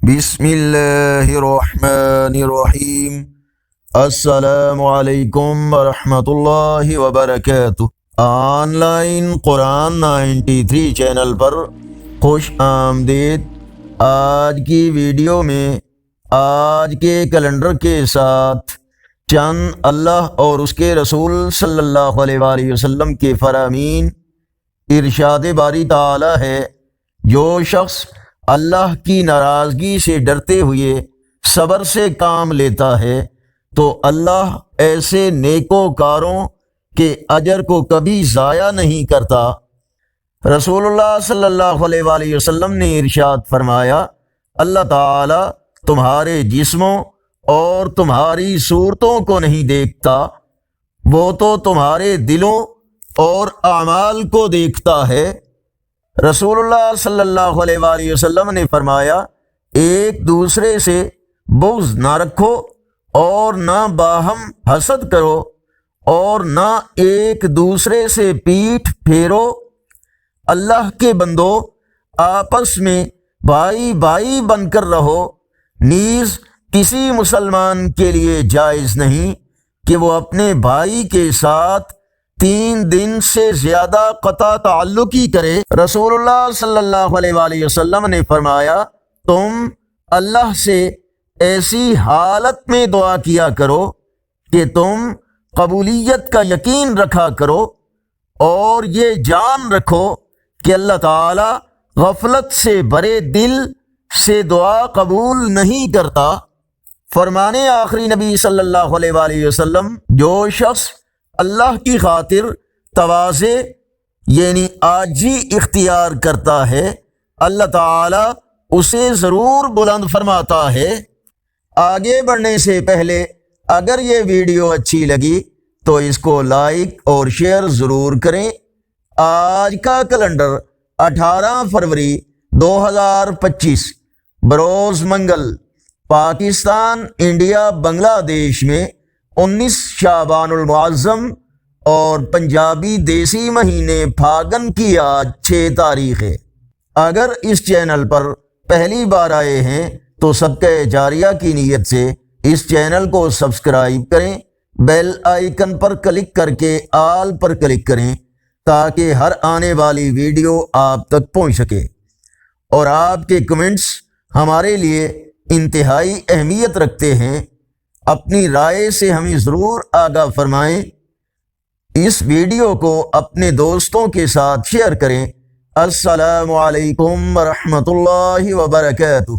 بسم اللہ الرحمن الرحیم۔ السلام علیکم ورحمۃ اللہ وبرکاتہ۔ آن لائن قرآن 93 چینل پر خوش آمدید۔ آج کی ویڈیو میں آج کے کیلنڈر کے ساتھ چند اللہ اور اس کے رسول صلی اللہ علیہ وآلہ وسلم کے فرامین ارشاد باری تعالی ہے، جو شخص اللہ کی ناراضگی سے ڈرتے ہوئے صبر سے کام لیتا ہے تو اللہ ایسے نیکوکاروں کے اجر کو کبھی ضائع نہیں کرتا۔ رسول اللہ صلی اللہ علیہ وآلہ وسلم نے ارشاد فرمایا، اللہ تعالی تمہارے جسموں اور تمہاری صورتوں کو نہیں دیکھتا، وہ تو تمہارے دلوں اور اعمال کو دیکھتا ہے۔ رسول اللہ صلی اللہ علیہ وآلہ وسلم نے فرمایا، ایک دوسرے سے بغض نہ رکھو اور نہ باہم حسد کرو اور نہ ایک دوسرے سے پیٹھ پھیرو۔ اللہ کے بندو، آپس میں بھائی بھائی بن کر رہو۔ نیز کسی مسلمان کے لیے جائز نہیں کہ وہ اپنے بھائی کے ساتھ 3 دن سے زیادہ قطع تعلقی کرے۔ رسول اللہ صلی اللہ علیہ وآلہ وسلم نے فرمایا، تم اللہ سے ایسی حالت میں دعا کیا کرو کہ تم قبولیت کا یقین رکھا کرو اور یہ جان رکھو کہ اللہ تعالی غفلت سے بھرے دل سے دعا قبول نہیں کرتا۔ فرمان آخری نبی صلی اللہ علیہ وآلہ وسلم، جو شخص اللہ کی خاطر تواضع یعنی عاجزی اختیار کرتا ہے، اللہ تعالی اسے ضرور بلند فرماتا ہے۔ آگے بڑھنے سے پہلے اگر یہ ویڈیو اچھی لگی تو اس کو لائک اور شیئر ضرور کریں۔ آج کا کیلنڈر 18 فروری 2025 بروز منگل، پاکستان انڈیا بنگلہ دیش میں 19 شعبان المعظم اور پنجابی دیسی مہینے پھاگن کی آج 6 تاریخ ہے۔ اگر اس چینل پر پہلی بار آئے ہیں تو صدقہ جاریہ کی نیت سے اس چینل کو سبسکرائب کریں، بیل آئیکن پر کلک کر کے آل پر کلک کریں تاکہ ہر آنے والی ویڈیو آپ تک پہنچ سکے، اور آپ کے کمنٹس ہمارے لیے انتہائی اہمیت رکھتے ہیں۔ اپنی رائے سے ہمیں ضرور آگاہ فرمائیں۔ اس ویڈیو کو اپنے دوستوں کے ساتھ شیئر کریں۔ السلام علیکم ورحمۃ اللہ وبرکاتہ۔